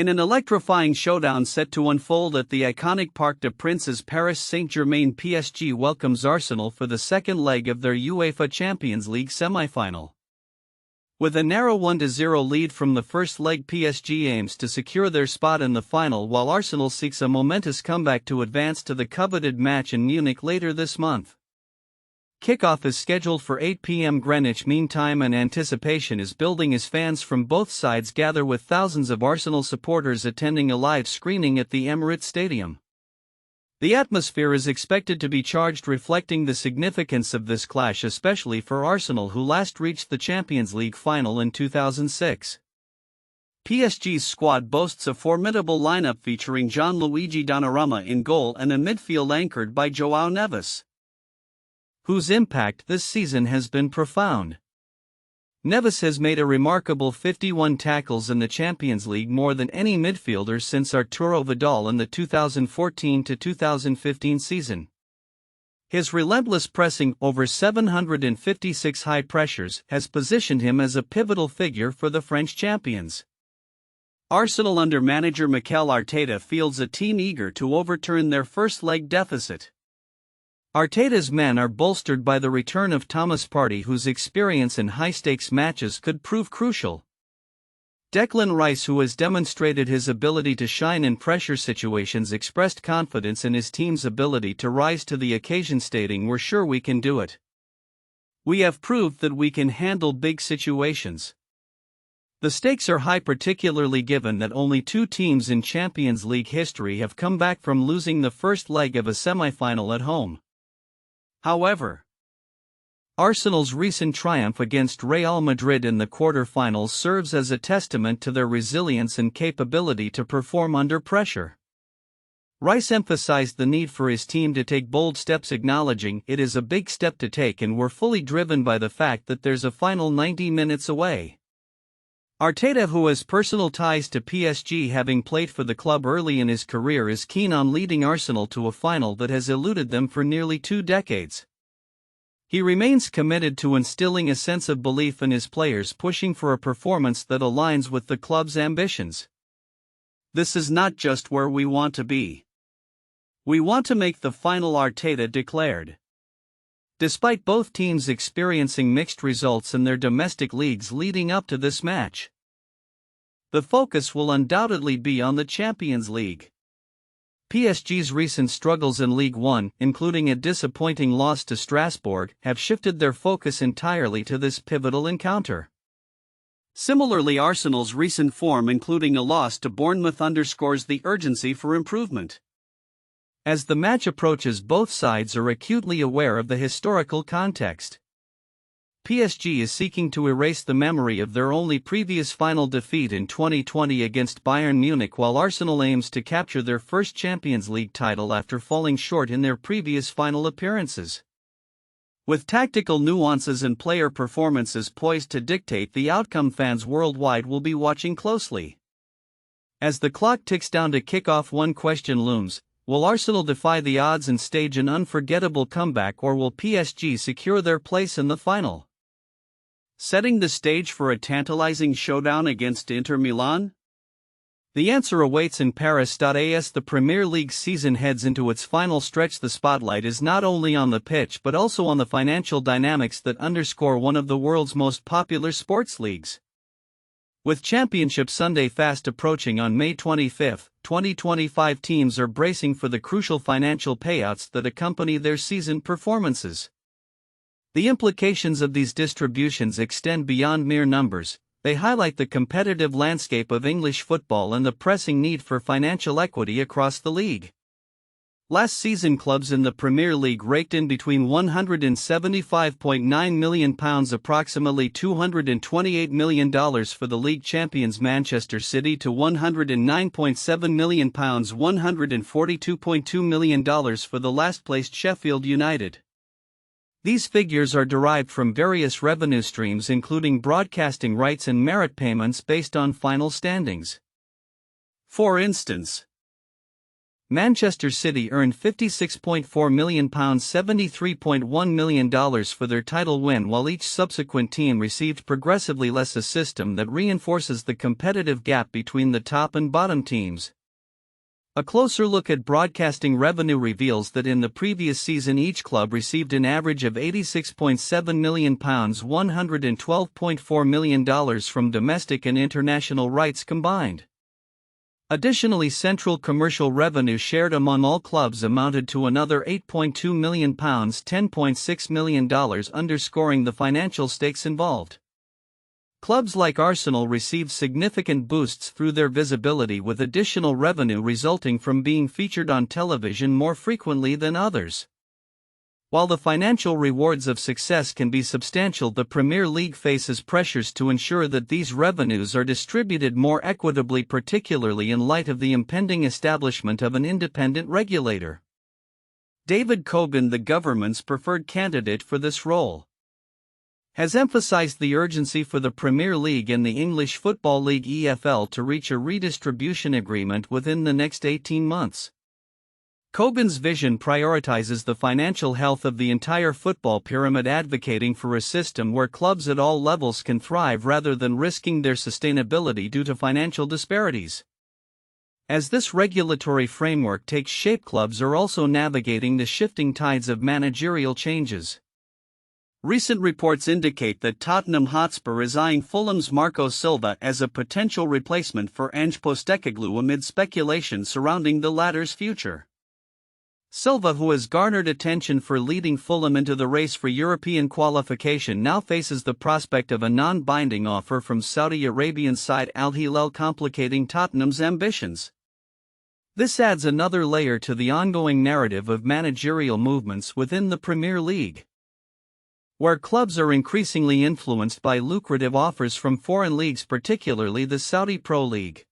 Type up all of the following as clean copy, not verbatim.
In an electrifying showdown set to unfold at the iconic Parc des Princes, Paris Saint-Germain, PSG welcomes Arsenal for the second leg of their UEFA Champions League semi-final. With a narrow 1-0 lead from the first leg, PSG aims to secure their spot in the final, while Arsenal seeks a momentous comeback to advance to the coveted match in Munich later this month. Kickoff is scheduled for 8 p.m. Greenwich Mean Time, and anticipation is building as fans from both sides gather, with thousands of Arsenal supporters attending a live screening at the Emirates Stadium. The atmosphere is expected to be charged, reflecting the significance of this clash, especially for Arsenal, who last reached the Champions League final in 2006. PSG's squad boasts a formidable lineup featuring Gianluigi Donnarumma in goal and a midfield anchored by João Neves, whose impact this season has been profound. Neves has made a remarkable 51 tackles in the Champions League, more than any midfielder since Arturo Vidal in the 2014-2015 season. His relentless pressing, over 756 high pressures, has positioned him as a pivotal figure for the French champions. Arsenal under manager Mikel Arteta fields a team eager to overturn their first leg deficit. Arteta's men are bolstered by the return of Thomas Partey, whose experience in high-stakes matches could prove crucial. Declan Rice, who has demonstrated his ability to shine in pressure situations, expressed confidence in his team's ability to rise to the occasion, stating, "We're sure we can do it. We have proved that we can handle big situations." The stakes are high, particularly given that only two teams in Champions League history have come back from losing the first leg of a semi-final at home. However, Arsenal's recent triumph against Real Madrid in the quarter-finals serves as a testament to their resilience and capability to perform under pressure. Rice emphasized the need for his team to take bold steps, acknowledging, "It is a big step to take, and we're fully driven by the fact that there's a final 90 minutes away." Arteta, who has personal ties to PSG, having played for the club early in his career, is keen on leading Arsenal to a final that has eluded them for nearly 2 decades. He remains committed to instilling a sense of belief in his players, pushing for a performance that aligns with the club's ambitions. "This is not just where we want to be. We want to make the final," Arteta declared. Despite both teams experiencing mixed results in their domestic leagues leading up to this match, the focus will undoubtedly be on the Champions League. PSG's recent struggles in League One, including a disappointing loss to Strasbourg, have shifted their focus entirely to this pivotal encounter. Similarly, Arsenal's recent form, including a loss to Bournemouth, underscores the urgency for improvement. As the match approaches, both sides are acutely aware of the historical context. PSG is seeking to erase the memory of their only previous final defeat in 2020 against Bayern Munich, while Arsenal aims to capture their first Champions League title after falling short in their previous final appearances. With tactical nuances and player performances poised to dictate the outcome, fans worldwide will be watching closely. As the clock ticks down to kickoff, one question looms: will Arsenal defy the odds and stage an unforgettable comeback, or will PSG secure their place in the final, setting the stage for a tantalizing showdown against Inter Milan? The answer awaits in Paris. As the Premier League season heads into its final stretch, the spotlight is not only on the pitch but also on the financial dynamics that underscore one of the world's most popular sports leagues. With Championship Sunday fast approaching on May 25, 2025, teams are bracing for the crucial financial payouts that accompany their season performances. The implications of these distributions extend beyond mere numbers. They highlight the competitive landscape of English football and the pressing need for financial equity across the league. Last season, clubs in the Premier League raked in between £175.9 million, approximately $228 million for the league champions Manchester City, to £109.7 million, $142.2 million for the last-placed Sheffield United. These figures are derived from various revenue streams, including broadcasting rights and merit payments based on final standings. For instance, Manchester City earned £56.4 million $73.1 million for their title win, while each subsequent team received progressively less, a system that reinforces the competitive gap between the top and bottom teams. A closer look at broadcasting revenue reveals that in the previous season each club received an average of £86.7 million $112.4 million from domestic and international rights combined. Additionally, central commercial revenue shared among all clubs amounted to another £8.2 million $10.6 million, underscoring the financial stakes involved. Clubs like Arsenal received significant boosts through their visibility, with additional revenue resulting from being featured on television more frequently than others. While the financial rewards of success can be substantial, the Premier League faces pressures to ensure that these revenues are distributed more equitably, particularly in light of the impending establishment of an independent regulator. David Cogan, the government's preferred candidate for this role, has emphasized the urgency for the Premier League and the English Football League (EFL) to reach a redistribution agreement within the next 18 months. Cogan's vision prioritizes the financial health of the entire football pyramid, advocating for a system where clubs at all levels can thrive rather than risking their sustainability due to financial disparities. As this regulatory framework takes shape, clubs are also navigating the shifting tides of managerial changes. Recent reports indicate that Tottenham Hotspur is eyeing Fulham's Marco Silva as a potential replacement for Ange Postecoglou amid speculation surrounding the latter's future. Silva, who has garnered attention for leading Fulham into the race for European qualification, now faces the prospect of a non-binding offer from Saudi Arabian side Al Hilal, complicating Tottenham's ambitions. This adds another layer to the ongoing narrative of managerial movements within the Premier League, where clubs are increasingly influenced by lucrative offers from foreign leagues, particularly the Saudi Pro League.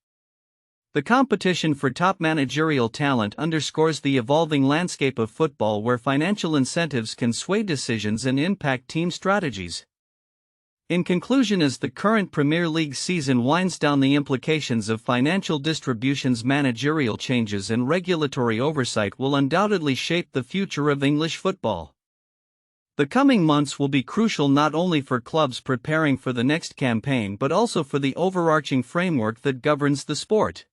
The competition for top managerial talent underscores the evolving landscape of football, where financial incentives can sway decisions and impact team strategies. In conclusion, as the current Premier League season winds down, the implications of financial distributions, managerial changes, and regulatory oversight will undoubtedly shape the future of English football. The coming months will be crucial not only for clubs preparing for the next campaign but also for the overarching framework that governs the sport.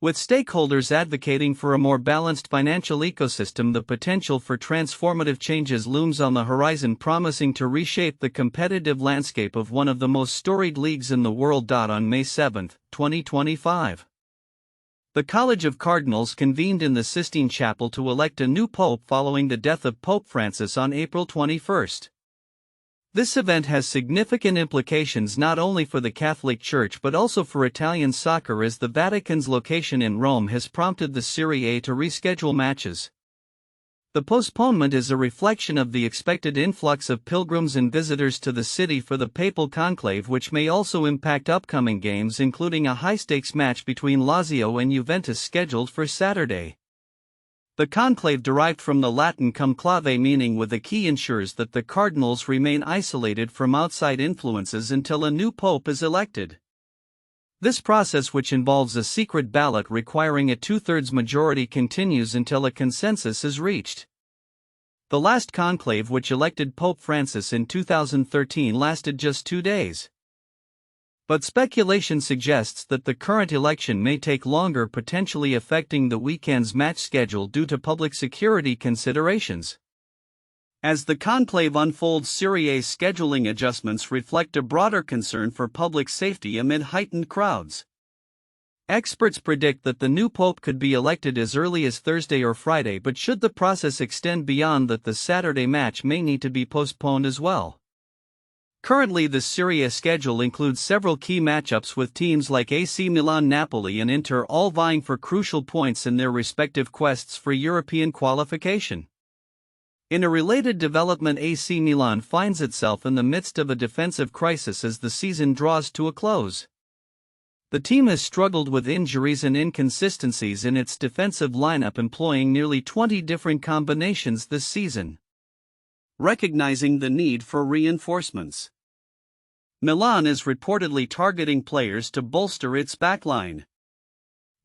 With stakeholders advocating for a more balanced financial ecosystem, the potential for transformative changes looms on the horizon, promising to reshape the competitive landscape of one of the most storied leagues in the world. On May 7, 2025, the College of Cardinals convened in the Sistine Chapel to elect a new pope following the death of Pope Francis on April 21. This event has significant implications not only for the Catholic Church but also for Italian soccer, as the Vatican's location in Rome has prompted the Serie A to reschedule matches. The postponement is a reflection of the expected influx of pilgrims and visitors to the city for the papal conclave, which may also impact upcoming games, including a high-stakes match between Lazio and Juventus scheduled for Saturday. The conclave, derived from the Latin conclave meaning with a key, ensures that the cardinals remain isolated from outside influences until a new pope is elected. This process, which involves a secret ballot requiring a two-thirds majority, continues until a consensus is reached. The last conclave, which elected Pope Francis in 2013, lasted just 2 days. But speculation suggests that the current election may take longer, potentially affecting the weekend's match schedule due to public security considerations. As the conclave unfolds, Serie A scheduling adjustments reflect a broader concern for public safety amid heightened crowds. Experts predict that the new pope could be elected as early as Thursday or Friday, but should the process extend beyond that, the Saturday match may need to be postponed as well. Currently, the Serie A schedule includes several key matchups with teams like AC Milan, Napoli, and Inter all vying for crucial points in their respective quests for European qualification. In a related development, AC Milan finds itself in the midst of a defensive crisis as the season draws to a close. The team has struggled with injuries and inconsistencies in its defensive lineup, employing nearly 20 different combinations this season, recognizing the need for reinforcements. Milan is reportedly targeting players to bolster its backline.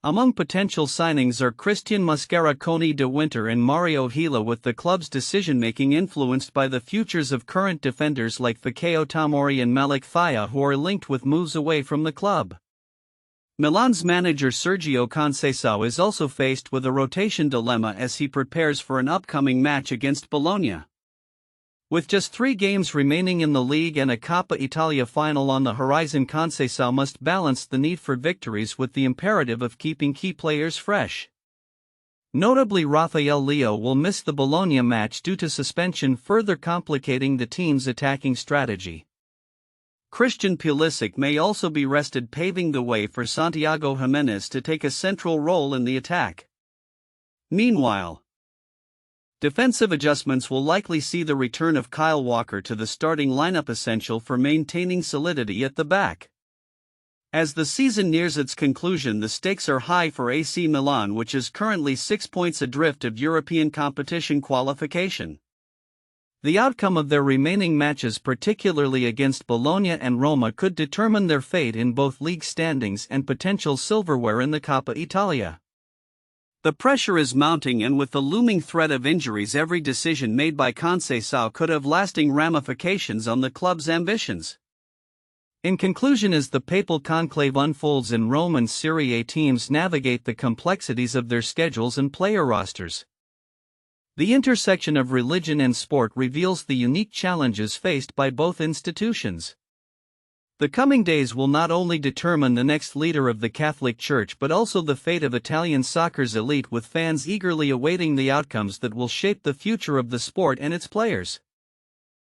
Among potential signings are Christian Mascara, Coni de Winter and Mario Gila, with the club's decision-making influenced by the futures of current defenders like Fikayo Tomori and Malik Thaya, who are linked with moves away from the club. Milan's manager Sergio Conceicao is also faced with a rotation dilemma as he prepares for an upcoming match against Bologna. With just 3 games remaining in the league and a Coppa Italia final on the horizon, Conceicao must balance the need for victories with the imperative of keeping key players fresh. Notably, Rafael Leo will miss the Bologna match due to suspension, further complicating the team's attacking strategy. Christian Pulisic may also be rested, paving the way for Santiago Jimenez to take a central role in the attack. Meanwhile, defensive adjustments will likely see the return of Kyle Walker to the starting lineup, essential for maintaining solidity at the back. As the season nears its conclusion, the stakes are high for AC Milan, which is currently 6 points adrift of European competition qualification. The outcome of their remaining matches, particularly against Bologna and Roma, could determine their fate in both league standings and potential silverware in the Coppa Italia. The pressure is mounting, and with the looming threat of injuries, every decision made by Conceicao could have lasting ramifications on the club's ambitions. In conclusion, as the papal conclave unfolds in Rome and Serie A teams navigate the complexities of their schedules and player rosters, the intersection of religion and sport reveals the unique challenges faced by both institutions. The coming days will not only determine the next leader of the Catholic Church but also the fate of Italian soccer's elite, with fans eagerly awaiting the outcomes that will shape the future of the sport and its players.